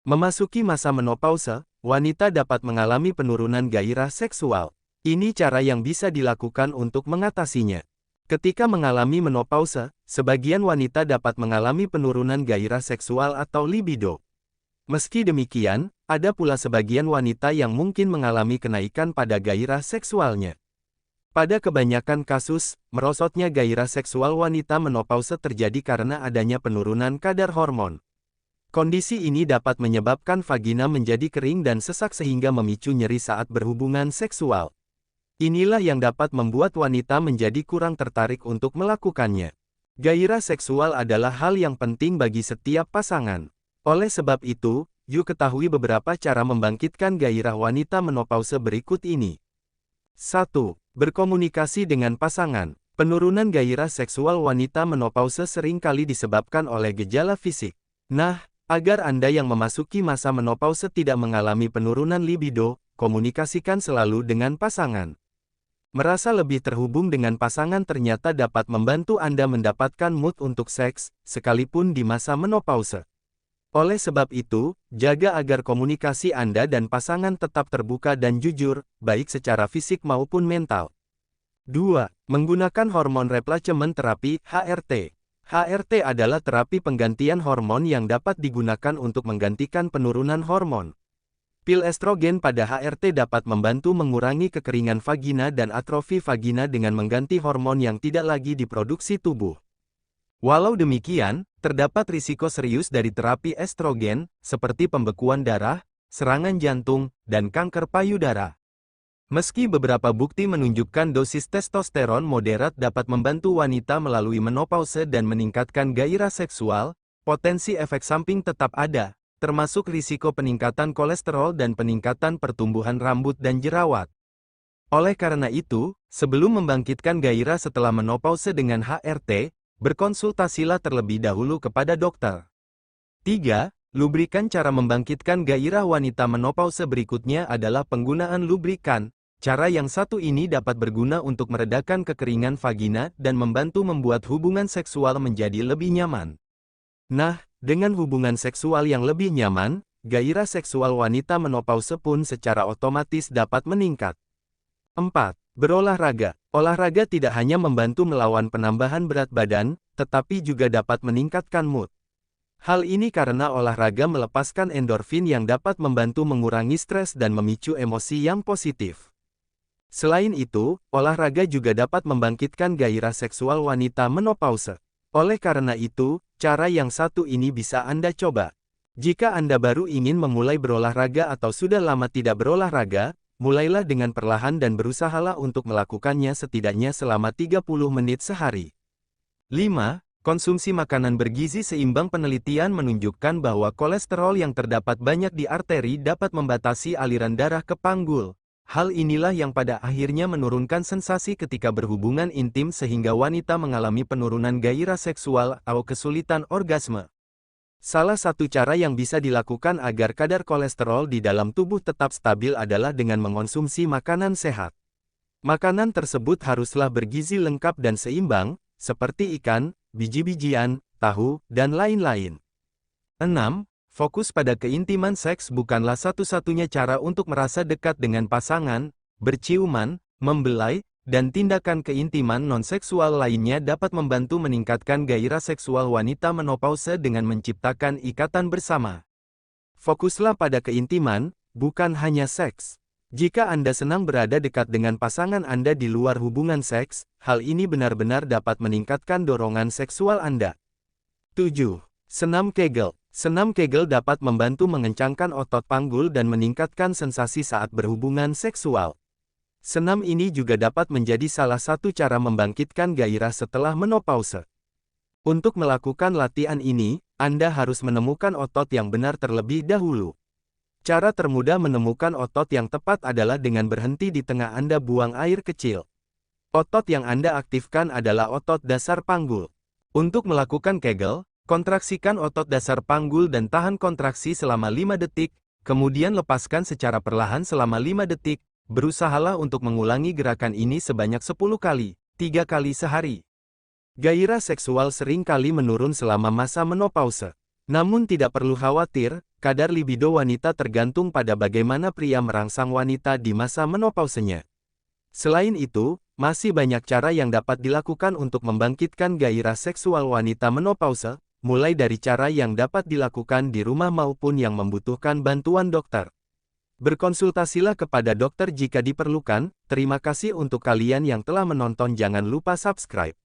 Memasuki masa menopause, wanita dapat mengalami penurunan gairah seksual. Ini cara yang bisa dilakukan untuk mengatasinya. Ketika mengalami menopause, sebagian wanita dapat mengalami penurunan gairah seksual atau libido. Meski demikian, ada pula sebagian wanita yang mungkin mengalami kenaikan pada gairah seksualnya. Pada kebanyakan kasus, merosotnya gairah seksual wanita menopause terjadi karena adanya penurunan kadar hormon. Kondisi ini dapat menyebabkan vagina menjadi kering dan sesak sehingga memicu nyeri saat berhubungan seksual. Inilah yang dapat membuat wanita menjadi kurang tertarik untuk melakukannya. Gairah seksual adalah hal yang penting bagi setiap pasangan. Oleh sebab itu, yuk ketahui beberapa cara membangkitkan gairah wanita menopause berikut ini. 1. Berkomunikasi dengan pasangan. Penurunan gairah seksual wanita menopause sering kali disebabkan oleh gejala fisik. Nah, agar Anda yang memasuki masa menopause tidak mengalami penurunan libido, komunikasikan selalu dengan pasangan. Merasa lebih terhubung dengan pasangan ternyata dapat membantu Anda mendapatkan mood untuk seks, sekalipun di masa menopause. Oleh sebab itu, jaga agar komunikasi Anda dan pasangan tetap terbuka dan jujur, baik secara fisik maupun mental. 2. Menggunakan hormon replacement terapi, HRT. HRT adalah terapi penggantian hormon yang dapat digunakan untuk menggantikan penurunan hormon. Pil estrogen pada HRT dapat membantu mengurangi kekeringan vagina dan atrofi vagina dengan mengganti hormon yang tidak lagi diproduksi tubuh. Walau demikian, terdapat risiko serius dari terapi estrogen, seperti pembekuan darah, serangan jantung, dan kanker payudara. Meski beberapa bukti menunjukkan dosis testosteron moderat dapat membantu wanita melalui menopause dan meningkatkan gairah seksual, potensi efek samping tetap ada, termasuk risiko peningkatan kolesterol dan peningkatan pertumbuhan rambut dan jerawat. Oleh karena itu, sebelum membangkitkan gairah setelah menopause dengan HRT, berkonsultasilah terlebih dahulu kepada dokter. 3. Lubrikan. Cara membangkitkan gairah wanita menopause berikutnya adalah penggunaan lubrikan. Cara yang satu ini dapat berguna untuk meredakan kekeringan vagina dan membantu membuat hubungan seksual menjadi lebih nyaman. Nah, dengan hubungan seksual yang lebih nyaman, gairah seksual wanita menopause pun secara otomatis dapat meningkat. 4. Berolahraga. Olahraga tidak hanya membantu melawan penambahan berat badan, tetapi juga dapat meningkatkan mood. Hal ini karena olahraga melepaskan endorfin yang dapat membantu mengurangi stres dan memicu emosi yang positif. Selain itu, olahraga juga dapat membangkitkan gairah seksual wanita menopause. Oleh karena itu, cara yang satu ini bisa Anda coba. Jika Anda baru ingin memulai berolahraga atau sudah lama tidak berolahraga, mulailah dengan perlahan dan berusahalah untuk melakukannya setidaknya selama 30 menit sehari. 5. Konsumsi makanan bergizi seimbang. Penelitian menunjukkan bahwa kolesterol yang terdapat banyak di arteri dapat membatasi aliran darah ke panggul. Hal inilah yang pada akhirnya menurunkan sensasi ketika berhubungan intim sehingga wanita mengalami penurunan gairah seksual atau kesulitan orgasme. Salah satu cara yang bisa dilakukan agar kadar kolesterol di dalam tubuh tetap stabil adalah dengan mengonsumsi makanan sehat. Makanan tersebut haruslah bergizi lengkap dan seimbang, seperti ikan, biji-bijian, tahu, dan lain-lain. 6. Fokus pada keintiman. Seks bukanlah satu-satunya cara untuk merasa dekat dengan pasangan. Berciuman, membelai, dan tindakan keintiman non-seksual lainnya dapat membantu meningkatkan gairah seksual wanita menopause dengan menciptakan ikatan bersama. Fokuslah pada keintiman, bukan hanya seks. Jika Anda senang berada dekat dengan pasangan Anda di luar hubungan seks, hal ini benar-benar dapat meningkatkan dorongan seksual Anda. 7. Senam Kegel. Senam Kegel dapat membantu mengencangkan otot panggul dan meningkatkan sensasi saat berhubungan seksual. Senam ini juga dapat menjadi salah satu cara membangkitkan gairah setelah menopause. Untuk melakukan latihan ini, Anda harus menemukan otot yang benar terlebih dahulu. Cara termudah menemukan otot yang tepat adalah dengan berhenti di tengah Anda buang air kecil. Otot yang Anda aktifkan adalah otot dasar panggul. Untuk melakukan Kegel, kontraksikan otot dasar panggul dan tahan kontraksi selama 5 detik, kemudian lepaskan secara perlahan selama 5 detik, berusahalah untuk mengulangi gerakan ini sebanyak 10 kali, 3 kali sehari. Gairah seksual sering kali menurun selama masa menopause. Namun tidak perlu khawatir, kadar libido wanita tergantung pada bagaimana pria merangsang wanita di masa menopausenya. Selain itu, masih banyak cara yang dapat dilakukan untuk membangkitkan gairah seksual wanita menopause, mulai dari cara yang dapat dilakukan di rumah maupun yang membutuhkan bantuan dokter. Berkonsultasilah kepada dokter jika diperlukan. Terima kasih untuk kalian yang telah menonton. Jangan lupa subscribe.